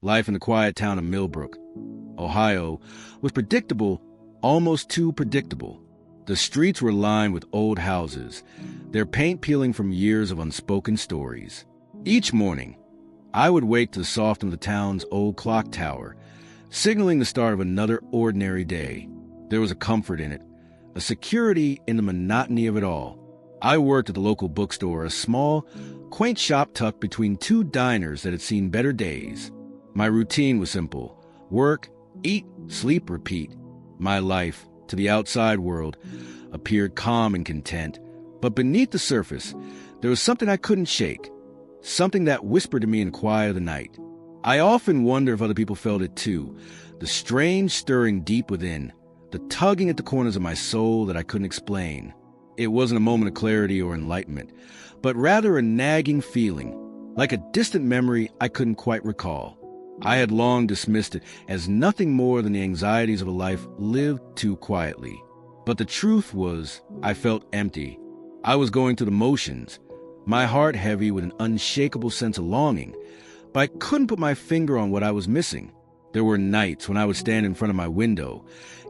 Life in the quiet town of Millbrook, Ohio, was predictable, almost too predictable. The streets were lined with old houses, their paint peeling from years of unspoken stories. Each morning, I would wake to the soft of the town's old clock tower, signaling the start of another ordinary day. There was a comfort in it, a security in the monotony of it all. I worked at the local bookstore, a small, quaint shop tucked between two diners that had seen better days. My routine was simple: work, eat, sleep, repeat. My life, to the outside world, appeared calm and content. But beneath the surface, there was something I couldn't shake, something that whispered to me in the quiet of the night. I often wonder if other people felt it too, the strange stirring deep within, the tugging at the corners of my soul that I couldn't explain. It wasn't a moment of clarity or enlightenment, but rather a nagging feeling, like a distant memory I couldn't quite recall. I had long dismissed it as nothing more than the anxieties of a life lived too quietly. But the truth was, I felt empty. I was going through the motions, my heart heavy with an unshakable sense of longing, but I couldn't put my finger on what I was missing. There were nights when I would stand in front of my window,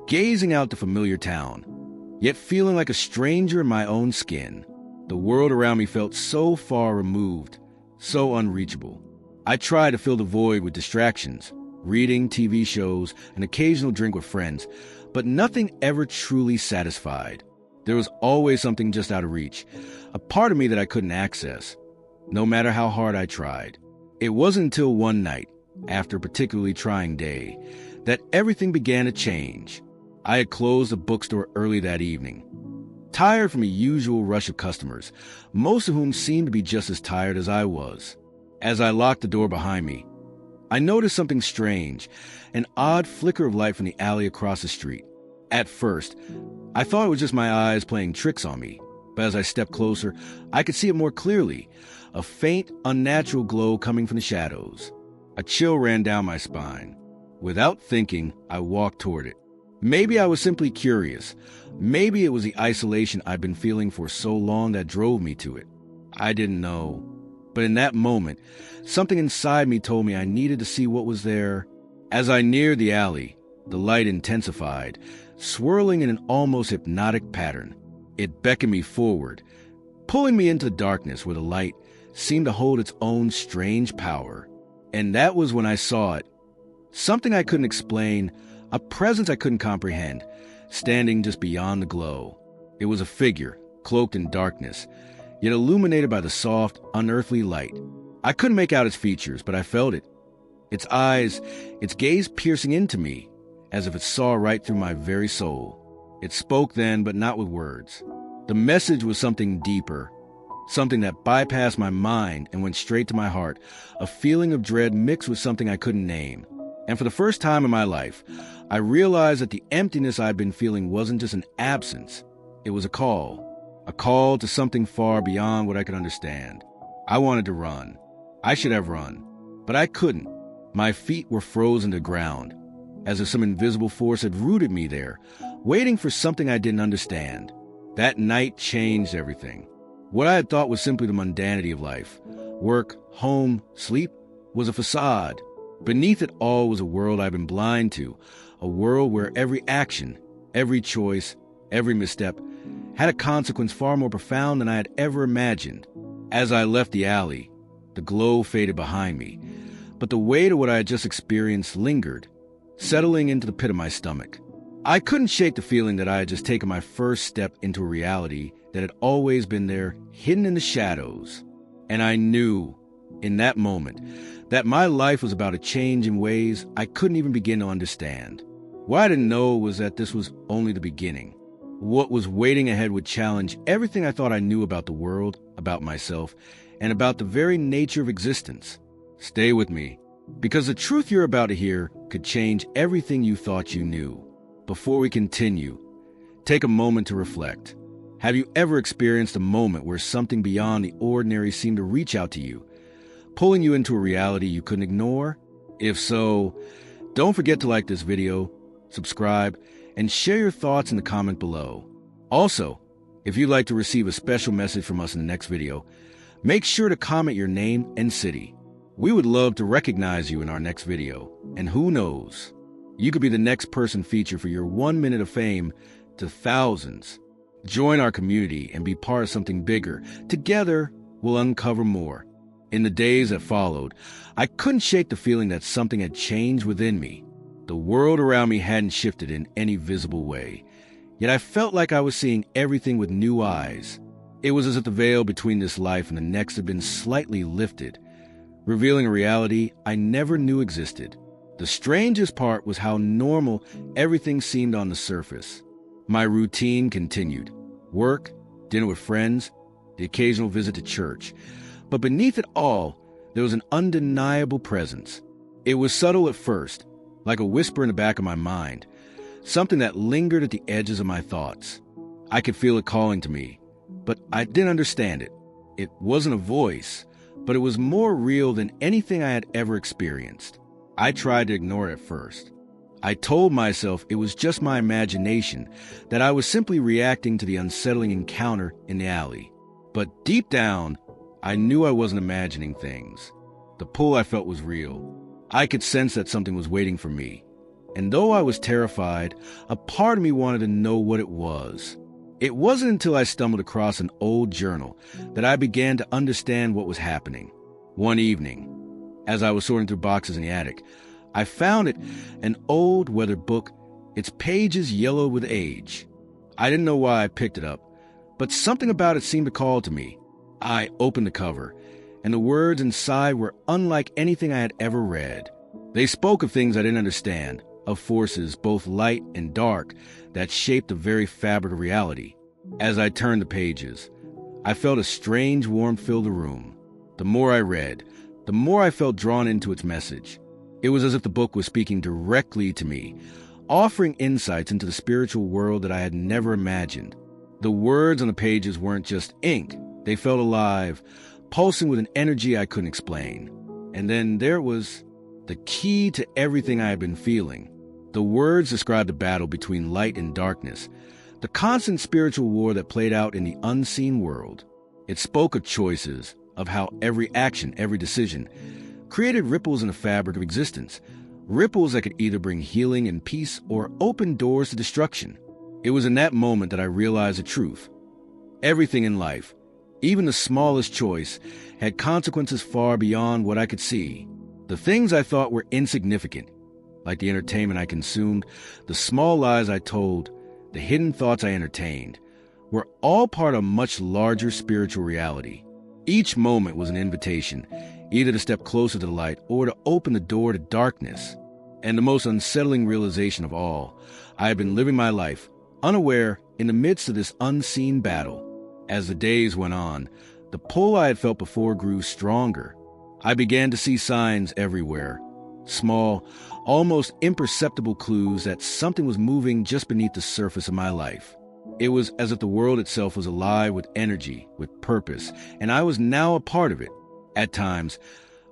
gazing out the familiar town, yet feeling like a stranger in my own skin. The world around me felt so far removed, so unreachable. I tried to fill the void with distractions, reading, TV shows, an occasional drink with friends, but nothing ever truly satisfied. There was always something just out of reach, a part of me that I couldn't access, no matter how hard I tried. It wasn't until one night, after a particularly trying day, that everything began to change. I had closed the bookstore early that evening, tired from a usual rush of customers, most of whom seemed to be just as tired as I was. As I locked the door behind me, I noticed something strange, an odd flicker of light from the alley across the street. At first, I thought it was just my eyes playing tricks on me, but as I stepped closer, I could see it more clearly, a faint, unnatural glow coming from the shadows. A chill ran down my spine. Without thinking, I walked toward it. Maybe I was simply curious. Maybe it was the isolation I'd been feeling for so long that drove me to it. I didn't know. But in that moment, something inside me told me I needed to see what was there. As I neared the alley, the light intensified, swirling in an almost hypnotic pattern. It beckoned me forward, pulling me into the darkness where the light seemed to hold its own strange power. And that was when I saw it. Something I couldn't explain, a presence I couldn't comprehend, standing just beyond the glow. It was a figure, cloaked in darkness, yet illuminated by the soft, unearthly light. I couldn't make out its features, but I felt it. Its eyes, its gaze piercing into me, as if it saw right through my very soul. It spoke then, but not with words. The message was something deeper, something that bypassed my mind and went straight to my heart, a feeling of dread mixed with something I couldn't name. And for the first time in my life, I realized that the emptiness I'd been feeling wasn't just an absence. It was a call to something far beyond what I could understand. I wanted to run. I should have run, but I couldn't. My feet were frozen to ground, as if some invisible force had rooted me there, waiting for something I didn't understand. That night changed everything. What I had thought was simply the mundanity of life, work, home, sleep, was a facade. Beneath it all was a world I'd been blind to, a world where every action, every choice, every misstep had a consequence far more profound than I had ever imagined. As I left the alley, the glow faded behind me, but the weight of what I had just experienced lingered, settling into the pit of my stomach. I couldn't shake the feeling that I had just taken my first step into a reality that had always been there, hidden in the shadows. And I knew, in that moment, that my life was about to change in ways I couldn't even begin to understand. What I didn't know was that this was only the beginning. What was waiting ahead would challenge everything I thought I knew about the world, about myself, and about the very nature of existence. Stay with me, because the truth you're about to hear could change everything you thought you knew. Before we continue, take a moment to reflect. Have you ever experienced a moment where something beyond the ordinary seemed to reach out to you, pulling you into a reality you couldn't ignore? If so, don't forget to like this video, subscribe, and share your thoughts in the comment below. Also, if you'd like to receive a special message from us in the next video, make sure to comment your name and city. We would love to recognize you in our next video, and who knows, you could be the next person featured for your 1 minute of fame to thousands. Join our community and be part of something bigger. Together, we'll uncover more. In the days that followed, I couldn't shake the feeling that something had changed within me. The world around me hadn't shifted in any visible way, yet I felt like I was seeing everything with new eyes. It was as if the veil between this life and the next had been slightly lifted, revealing a reality I never knew existed. The strangest part was how normal everything seemed on the surface. My routine continued. Work, dinner with friends, the occasional visit to church. But beneath it all, there was an undeniable presence. It was subtle at first, like a whisper in the back of my mind, something that lingered at the edges of my thoughts. I could feel it calling to me, but I didn't understand it. It wasn't a voice, but it was more real than anything I had ever experienced. I tried to ignore it at first. I told myself it was just my imagination, that I was simply reacting to the unsettling encounter in the alley. But deep down, I knew I wasn't imagining things. The pull I felt was real. I could sense that something was waiting for me. And though I was terrified, a part of me wanted to know what it was. It wasn't until I stumbled across an old journal that I began to understand what was happening. One evening, as I was sorting through boxes in the attic, I found it, an old weathered book, its pages yellowed with age. I didn't know why I picked it up, but something about it seemed to call to me. I opened the cover, and the words inside were unlike anything I had ever read. They spoke of things I didn't understand, of forces, both light and dark, that shaped the very fabric of reality. As I turned the pages, I felt a strange warmth fill the room. The more I read, the more I felt drawn into its message. It was as if the book was speaking directly to me, offering insights into the spiritual world that I had never imagined. The words on the pages weren't just ink. They felt alive, pulsing with an energy I couldn't explain. And then there was the key to everything I had been feeling. The words described the battle between light and darkness, the constant spiritual war that played out in the unseen world. It spoke of choices, of how every action, every decision, created ripples in the fabric of existence, ripples that could either bring healing and peace or open doors to destruction. It was in that moment that I realized the truth. Everything in life, even the smallest choice, had consequences far beyond what I could see. The things I thought were insignificant, like the entertainment I consumed, the small lies I told, the hidden thoughts I entertained, were all part of a much larger spiritual reality. Each moment was an invitation, either to step closer to the light or to open the door to darkness. And the most unsettling realization of all, I had been living my life, unaware, in the midst of this unseen battle. As the days went on, the pull I had felt before grew stronger. I began to see signs everywhere, small, almost imperceptible clues that something was moving just beneath the surface of my life. It was as if the world itself was alive with energy, with purpose, and I was now a part of it. At times,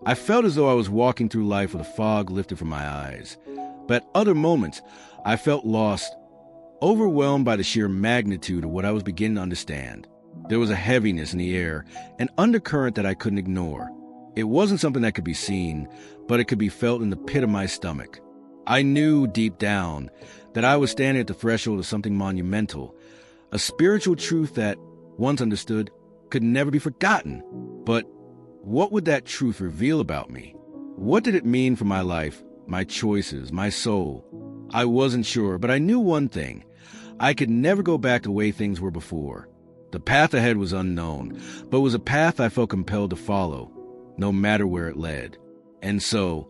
I felt as though I was walking through life with a fog lifted from my eyes. But at other moments, I felt lost, overwhelmed by the sheer magnitude of what I was beginning to understand. There was a heaviness in the air, an undercurrent that I couldn't ignore. It wasn't something that could be seen, but it could be felt in the pit of my stomach. I knew deep down that I was standing at the threshold of something monumental, a spiritual truth that, once understood, could never be forgotten. But what would that truth reveal about me? What did it mean for my life, my choices, my soul? I wasn't sure, but I knew one thing. I could never go back to the way things were before. The path ahead was unknown, but was a path I felt compelled to follow, no matter where it led. And so,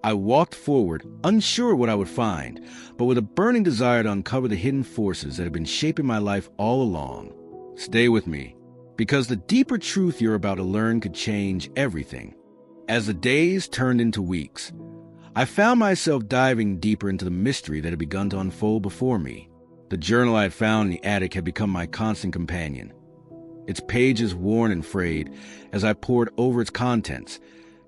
I walked forward, unsure what I would find, but with a burning desire to uncover the hidden forces that had been shaping my life all along. Stay with me, because the deeper truth you're about to learn could change everything. As the days turned into weeks, I found myself diving deeper into the mystery that had begun to unfold before me. The journal I had found in the attic had become my constant companion. Its pages worn and frayed as I pored over its contents,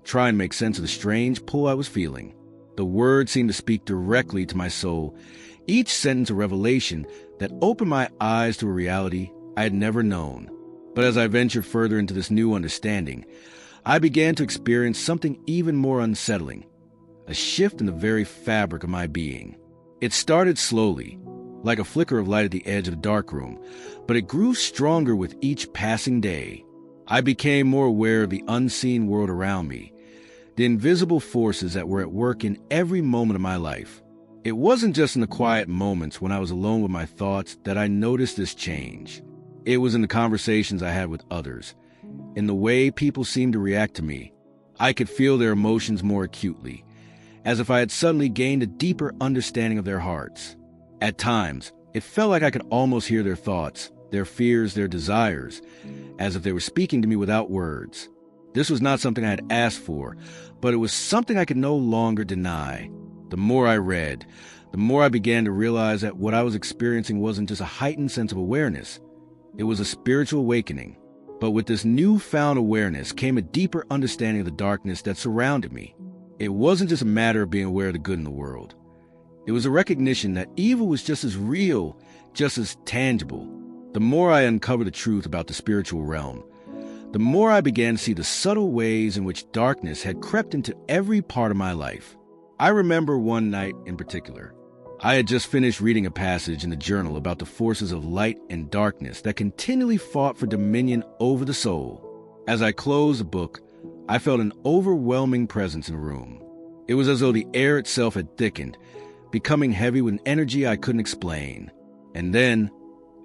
trying to make sense of the strange pull I was feeling. The words seemed to speak directly to my soul, each sentence a revelation that opened my eyes to a reality I had never known. But as I ventured further into this new understanding, I began to experience something even more unsettling, a shift in the very fabric of my being. It started slowly, like a flicker of light at the edge of a dark room, but it grew stronger with each passing day. I became more aware of the unseen world around me, the invisible forces that were at work in every moment of my life. It wasn't just in the quiet moments when I was alone with my thoughts that I noticed this change. It was in the conversations I had with others, in the way people seemed to react to me. I could feel their emotions more acutely, as if I had suddenly gained a deeper understanding of their hearts. At times, it felt like I could almost hear their thoughts, their fears, their desires, as if they were speaking to me without words. This was not something I had asked for, but it was something I could no longer deny. The more I read, the more I began to realize that what I was experiencing wasn't just a heightened sense of awareness. It was a spiritual awakening. But with this newfound awareness came a deeper understanding of the darkness that surrounded me. It wasn't just a matter of being aware of the good in the world. It was a recognition that evil was just as real, just as tangible. The more I uncovered the truth about the spiritual realm, the more I began to see the subtle ways in which darkness had crept into every part of my life. I remember one night in particular. I had just finished reading a passage in the journal about the forces of light and darkness that continually fought for dominion over the soul. As I closed the book, I felt an overwhelming presence in the room. It was as though the air itself had thickened, becoming heavy with an energy I couldn't explain. And then,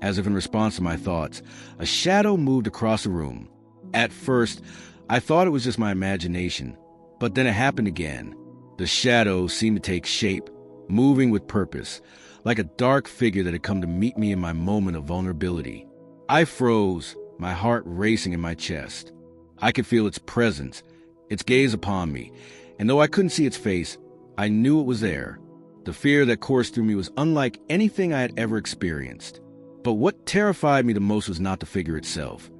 as if in response to my thoughts, a shadow moved across the room. At first, I thought it was just my imagination, but then it happened again. The shadow seemed to take shape, moving with purpose, like a dark figure that had come to meet me in my moment of vulnerability. I froze, my heart racing in my chest. I could feel its presence, its gaze upon me, and though I couldn't see its face, I knew it was there. The fear that coursed through me was unlike anything I had ever experienced. But what terrified me the most was not the figure itself.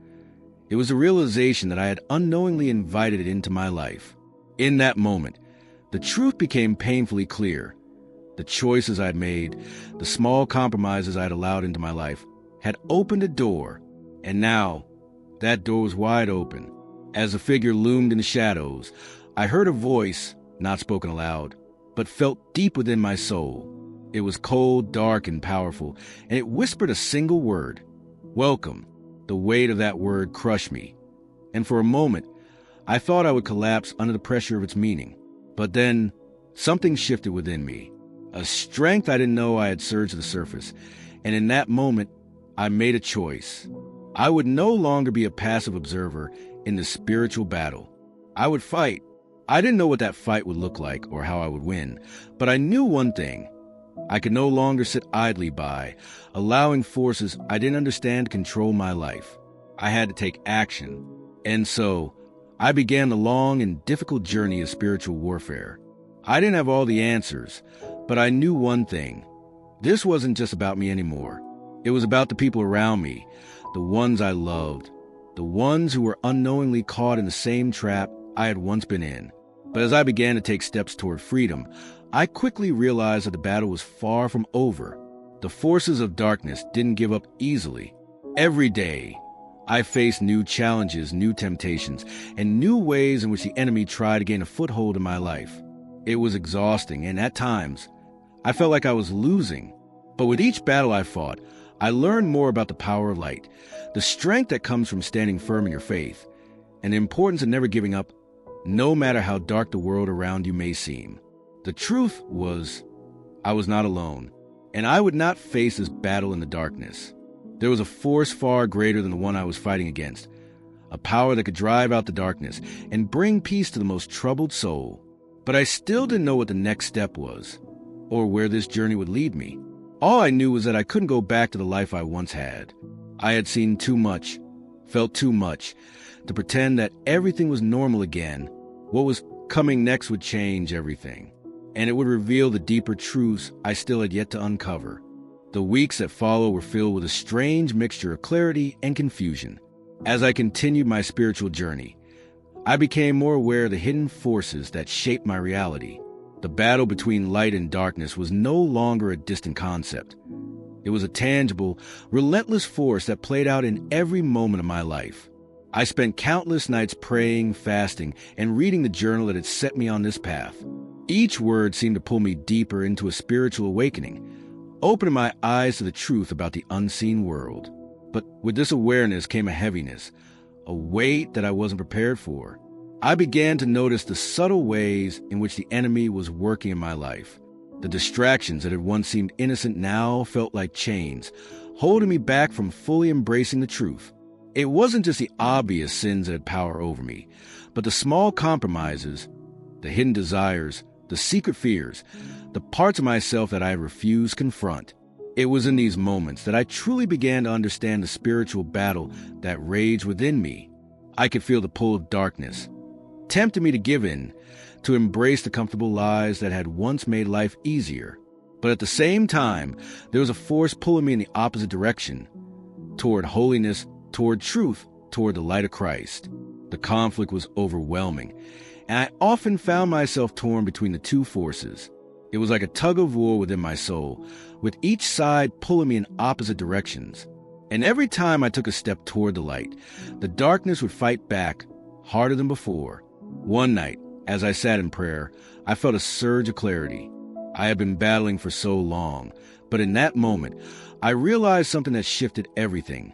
It was the realization that I had unknowingly invited it into my life. In that moment, the truth became painfully clear. The choices I'd made, the small compromises I'd allowed into my life, had opened a door, and now that door was wide open. As the figure loomed in the shadows, I heard a voice, not spoken aloud, but felt deep within my soul. It was cold, dark, and powerful, and it whispered a single word: welcome. The weight of that word crushed me, and for a moment, I thought I would collapse under the pressure of its meaning. But then, something shifted within me. A strength I didn't know I had surged to the surface, and in that moment, I made a choice. I would no longer be a passive observer in the spiritual battle. I would fight. I didn't know what that fight would look like or how I would win, but I knew one thing. I could no longer sit idly by, allowing forces I didn't understand to control my life. I had to take action. And so, I began the long and difficult journey of spiritual warfare. I didn't have all the answers, but I knew one thing. This wasn't just about me anymore. It was about the people around me, the ones I loved, the ones who were unknowingly caught in the same trap I had once been in. But as I began to take steps toward freedom, I quickly realized that the battle was far from over. The forces of darkness didn't give up easily. Every day, I faced new challenges, new temptations, and new ways in which the enemy tried to gain a foothold in my life. It was exhausting, and at times, I felt like I was losing. But with each battle I fought, I learned more about the power of light, the strength that comes from standing firm in your faith, and the importance of never giving up, no matter how dark the world around you may seem. The truth was, I was not alone, and I would not face this battle in the darkness. There was a force far greater than the one I was fighting against, a power that could drive out the darkness and bring peace to the most troubled soul. But I still didn't know what the next step was, or where this journey would lead me. All I knew was that I couldn't go back to the life I once had. I had seen too much, felt too much, to pretend that everything was normal again. What was coming next would change everything, and it would reveal the deeper truths I still had yet to uncover. The weeks that followed were filled with a strange mixture of clarity and confusion. As I continued my spiritual journey, I became more aware of the hidden forces that shaped my reality. The battle between light and darkness was no longer a distant concept. It was a tangible, relentless force that played out in every moment of my life. I spent countless nights praying, fasting, and reading the journal that had set me on this path. Each word seemed to pull me deeper into a spiritual awakening, opening my eyes to the truth about the unseen world. But with this awareness came a heaviness, a weight that I wasn't prepared for. I began to notice the subtle ways in which the enemy was working in my life. The distractions that had once seemed innocent now felt like chains, holding me back from fully embracing the truth. It wasn't just the obvious sins that had power over me, but the small compromises, the hidden desires, the secret fears, the parts of myself that I had refused to confront. It was in these moments that I truly began to understand the spiritual battle that raged within me. I could feel the pull of darkness, tempting me to give in, to embrace the comfortable lies that had once made life easier. But at the same time, there was a force pulling me in the opposite direction, toward holiness, toward truth, toward the light of Christ. The conflict was overwhelming, and I often found myself torn between the two forces. It was like a tug of war within my soul, with each side pulling me in opposite directions. And every time I took a step toward the light, the darkness would fight back, harder than before. One night, as I sat in prayer, I felt a surge of clarity. I had been battling for so long, but in that moment, I realized something that shifted everything.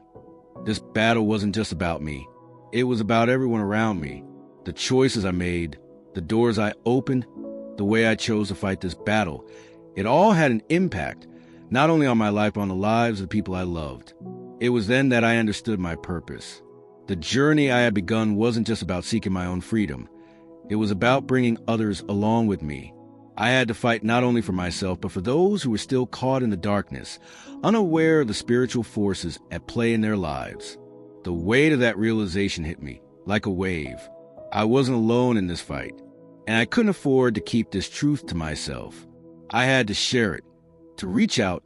This battle wasn't just about me. It was about everyone around me. The choices I made, the doors I opened, the way I chose to fight this battle. It all had an impact, not only on my life, but on the lives of the people I loved. It was then that I understood my purpose. The journey I had begun wasn't just about seeking my own freedom. It was about bringing others along with me. I had to fight not only for myself, but for those who were still caught in the darkness, unaware of the spiritual forces at play in their lives. The weight of that realization hit me like a wave. I wasn't alone in this fight, and I couldn't afford to keep this truth to myself. I had to share it, to reach out,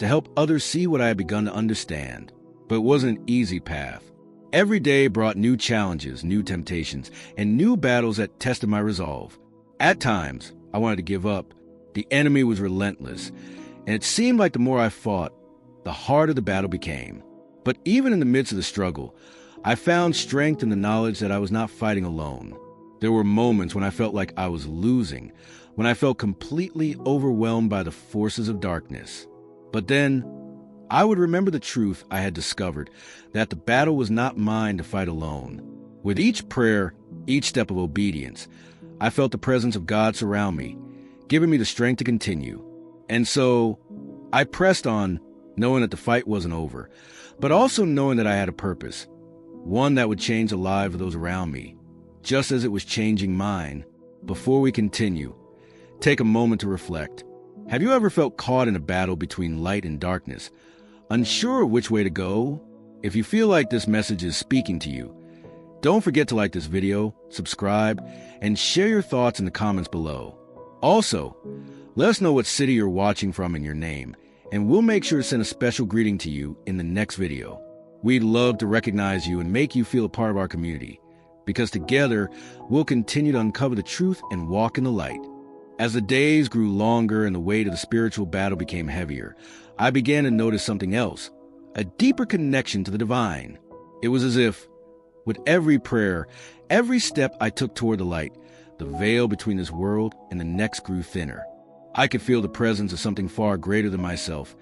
to help others see what I had begun to understand. But it wasn't an easy path. Every day brought new challenges, new temptations, and new battles that tested my resolve. At times, I wanted to give up. The enemy was relentless, and it seemed like the more I fought, the harder the battle became. But even in the midst of the struggle, I found strength in the knowledge that I was not fighting alone. There were moments when I felt like I was losing, when I felt completely overwhelmed by the forces of darkness. But then, I would remember the truth I had discovered, that the battle was not mine to fight alone. With each prayer, each step of obedience, I felt the presence of God surround me, giving me the strength to continue. And so, I pressed on, knowing that the fight wasn't over, but also knowing that I had a purpose, one that would change the lives of those around me, just as it was changing mine. Before we continue, take a moment to reflect. Have you ever felt caught in a battle between light and darkness, unsure of which way to go? If you feel like this message is speaking to you, don't forget to like this video, subscribe, and share your thoughts in the comments below. Also, let us know what city you're watching from and your name, and we'll make sure to send a special greeting to you in the next video. We'd love to recognize you and make you feel a part of our community, because together we'll continue to uncover the truth and walk in the light. As the days grew longer and the weight of the spiritual battle became heavier, I began to notice something else, a deeper connection to the divine. It was as if, with every prayer, every step I took toward the light, the veil between this world and the next grew thinner. I could feel the presence of something far greater than myself,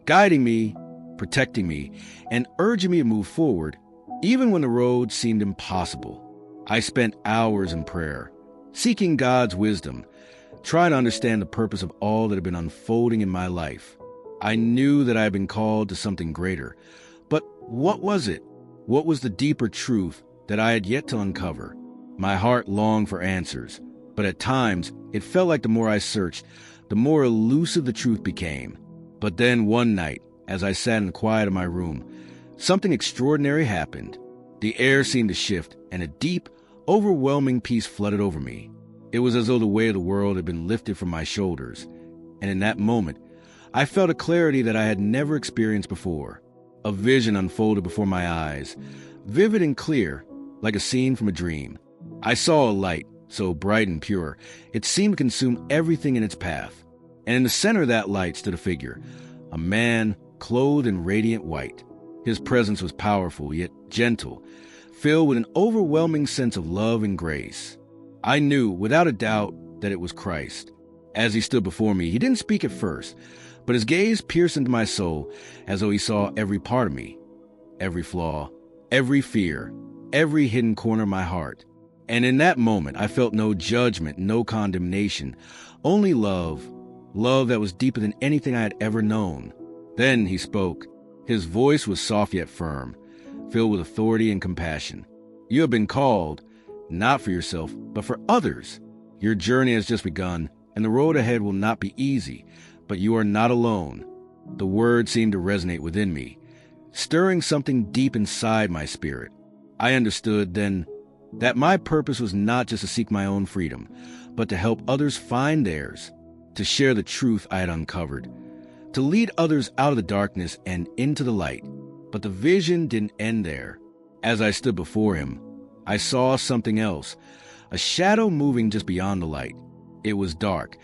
guiding me, protecting me, and urging me to move forward, even when the road seemed impossible. I spent hours in prayer, seeking God's wisdom, trying to understand the purpose of all that had been unfolding in my life. I knew that I had been called to something greater, but what was it? What was the deeper truth that I had yet to uncover? My heart longed for answers, but at times it felt like the more I searched, the more elusive the truth became. But then one night, as I sat in the quiet of my room, something extraordinary happened. The air seemed to shift, and a deep, overwhelming peace flooded over me. It was as though the weight of the world had been lifted from my shoulders, and in that moment, I felt a clarity that I had never experienced before. A vision unfolded before my eyes, vivid and clear, like a scene from a dream. I saw a light, so bright and pure, it seemed to consume everything in its path. And in the center of that light stood a figure, a man clothed in radiant white. His presence was powerful, yet gentle, filled with an overwhelming sense of love and grace. I knew, without a doubt, that it was Christ. As he stood before me, he didn't speak at first, but his gaze pierced into my soul as though he saw every part of me, every flaw, every fear, every hidden corner of my heart. And in that moment, I felt no judgment, no condemnation, only love, love that was deeper than anything I had ever known. Then he spoke. His voice was soft yet firm, filled with authority and compassion. You have been called, not for yourself, but for others. Your journey has just begun, and the road ahead will not be easy, but you are not alone. The word seemed to resonate within me, stirring something deep inside my spirit. I understood then that my purpose was not just to seek my own freedom, but to help others find theirs, to share the truth I had uncovered, to lead others out of the darkness and into the light. But the vision didn't end there. As I stood before him, I saw something else, a shadow moving just beyond the light. It was dark,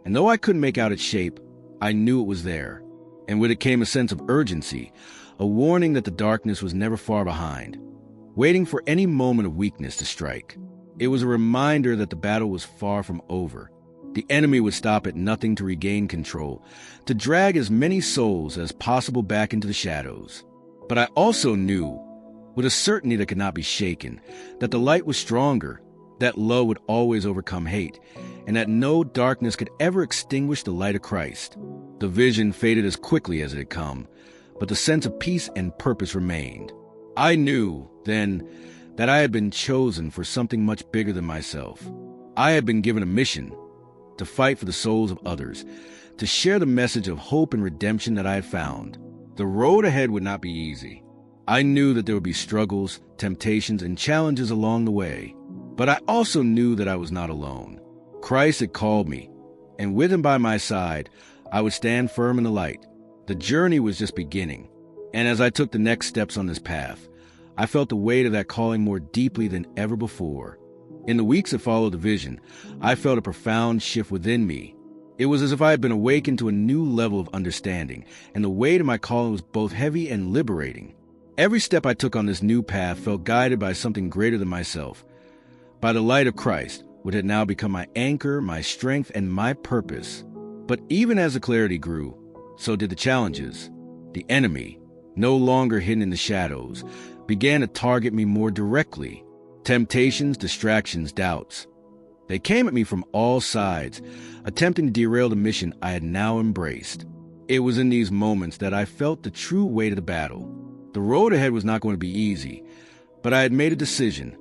and though I couldn't make out its shape, I knew it was there. And with it came a sense of urgency, a warning that the darkness was never far behind, waiting for any moment of weakness to strike. It was a reminder that the battle was far from over. The enemy would stop at nothing to regain control, to drag as many souls as possible back into the shadows. But I also knew, with a certainty that could not be shaken, that the light was stronger, that love would always overcome hate, and that no darkness could ever extinguish the light of Christ. The vision faded as quickly as it had come, but the sense of peace and purpose remained. I knew, then, that I had been chosen for something much bigger than myself. I had been given a mission, to fight for the souls of others, to share the message of hope and redemption that I had found. The road ahead would not be easy. I knew that there would be struggles, temptations, and challenges along the way. But I also knew that I was not alone. Christ had called me, and with him by my side, I would stand firm in the light. The journey was just beginning, and as I took the next steps on this path, I felt the weight of that calling more deeply than ever before. In the weeks that followed the vision, I felt a profound shift within me. It was as if I had been awakened to a new level of understanding, and the weight of my calling was both heavy and liberating. Every step I took on this new path felt guided by something greater than myself, by the light of Christ, which had now become my anchor, my strength, and my purpose. But even as the clarity grew, so did the challenges. The enemy, no longer hidden in the shadows, began to target me more directly. Temptations, distractions, doubts. They came at me from all sides, attempting to derail the mission I had now embraced. It was in these moments that I felt the true weight of the battle. The road ahead was not going to be easy, but I had made a decision.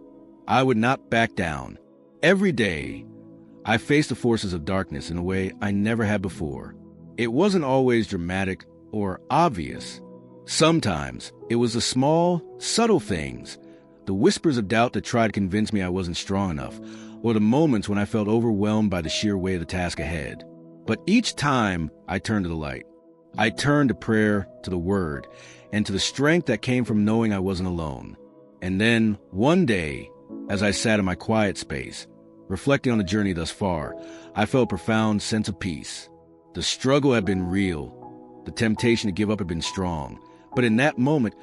I would not back down. Every day, I faced the forces of darkness in a way I never had before. It wasn't always dramatic or obvious. Sometimes it was the small, subtle things, the whispers of doubt that tried to convince me I wasn't strong enough, or the moments when I felt overwhelmed by the sheer weight of the task ahead. But each time I turned to the light. I turned to prayer, to the Word, and to the strength that came from knowing I wasn't alone. And then, one day, as I sat in my quiet space, reflecting on the journey thus far, I felt a profound sense of peace. The struggle had been real. The temptation to give up had been strong. But in that moment,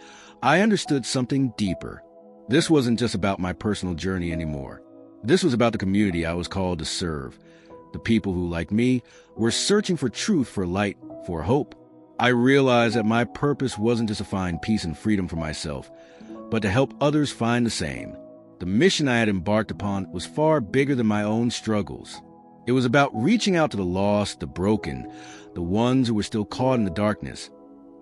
I understood something deeper. This wasn't just about my personal journey anymore. This was about the community I was called to serve. The people who, like me, were searching for truth, for light, for hope. I realized that my purpose wasn't just to find peace and freedom for myself, but to help others find the same. The mission I had embarked upon was far bigger than my own struggles. It was about reaching out to the lost, the broken, the ones who were still caught in the darkness,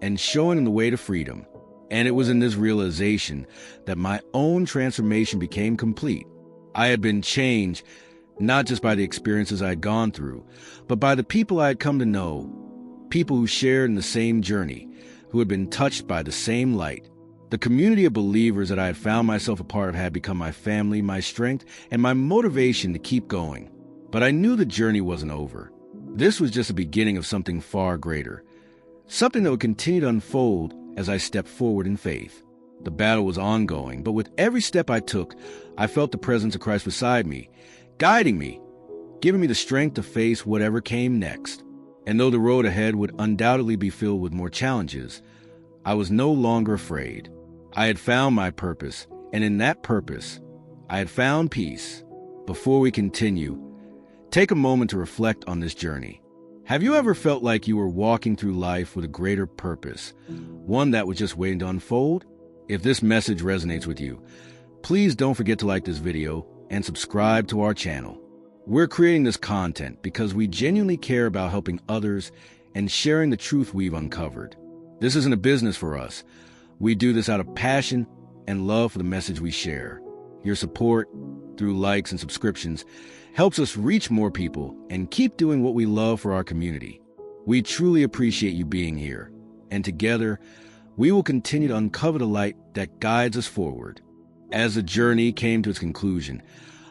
and showing them the way to freedom. And it was in this realization that my own transformation became complete. I had been changed, not just by the experiences I had gone through, but by the people I had come to know, people who shared in the same journey, who had been touched by the same light. The community of believers that I had found myself a part of had become my family, my strength, and my motivation to keep going. But I knew the journey wasn't over. This was just the beginning of something far greater, something that would continue to unfold as I stepped forward in faith. The battle was ongoing, but with every step I took, I felt the presence of Christ beside me, guiding me, giving me the strength to face whatever came next. And though the road ahead would undoubtedly be filled with more challenges, I was no longer afraid. I had found my purpose, And in that purpose, I had found peace. Before we continue, take a moment to reflect on this journey. Have you ever felt like you were walking through life with a greater purpose, one that was just waiting to unfold? If this message resonates with you, please don't forget to like this video and subscribe to our channel. We're creating this content because we genuinely care about helping others and sharing the truth we've uncovered. This isn't a business for us. We do this out of passion and love for the message we share. Your support, through likes and subscriptions, helps us reach more people and keep doing what we love for our community. We truly appreciate you being here, and together, we will continue to uncover the light that guides us forward. As the journey came to its conclusion,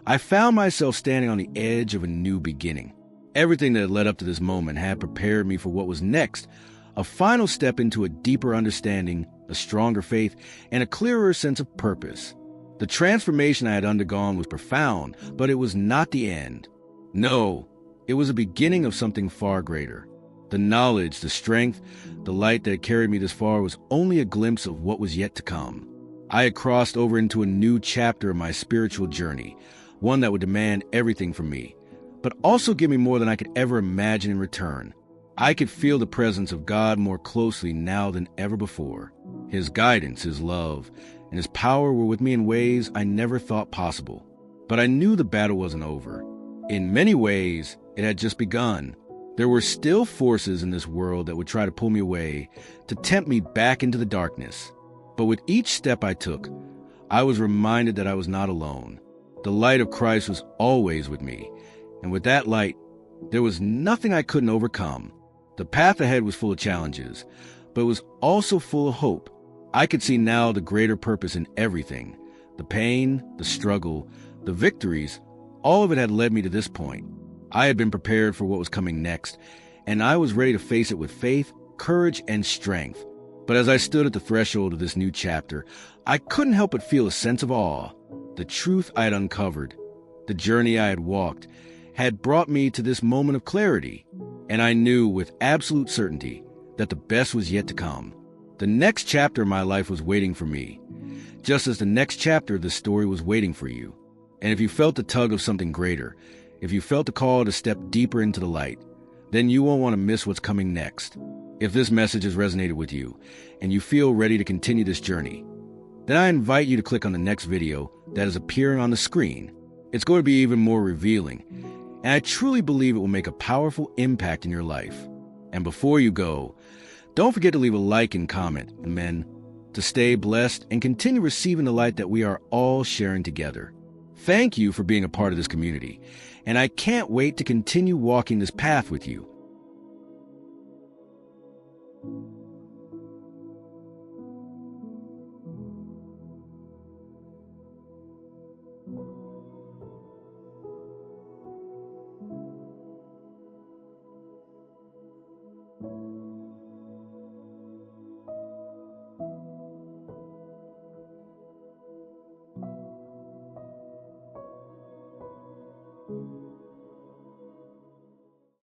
I found myself standing on the edge of a new beginning. Everything that had led up to this moment had prepared me for what was next, a final step into a deeper understanding, a stronger faith, and a clearer sense of purpose. The transformation I had undergone was profound, but it was not the end. No, it was a beginning of something far greater. The knowledge, the strength, the light that had carried me this far was only a glimpse of what was yet to come. I had crossed over into a new chapter of my spiritual journey, one that would demand everything from me, but also give me more than I could ever imagine in return. I could feel the presence of God more closely now than ever before. His guidance, His love, and His power were with me in ways I never thought possible. But I knew the battle wasn't over. In many ways, it had just begun. There were still forces in this world that would try to pull me away, to tempt me back into the darkness. But with each step I took, I was reminded that I was not alone. The light of Christ was always with me, and with that light, there was nothing I couldn't overcome. The path ahead was full of challenges, but it was also full of hope. I could see now the greater purpose in everything. The pain, the struggle, the victories, all of it had led me to this point. I had been prepared for what was coming next, and I was ready to face it with faith, courage, and strength. But as I stood at the threshold of this new chapter, I couldn't help but feel a sense of awe. The truth I had uncovered, the journey I had walked, had brought me to this moment of clarity, and I knew with absolute certainty that the best was yet to come. The next chapter of my life was waiting for me, just as the next chapter of this story was waiting for you. And if you felt the tug of something greater, if you felt the call to step deeper into the light, then you won't want to miss what's coming next. If this message has resonated with you, and you feel ready to continue this journey, then I invite you to click on the next video that is appearing on the screen. It's going to be even more revealing, and I truly believe it will make a powerful impact in your life. And before you go, don't forget to leave a like and comment, amen, to stay blessed and continue receiving the light that we are all sharing together. Thank you for being a part of this community, and I can't wait to continue walking this path with you.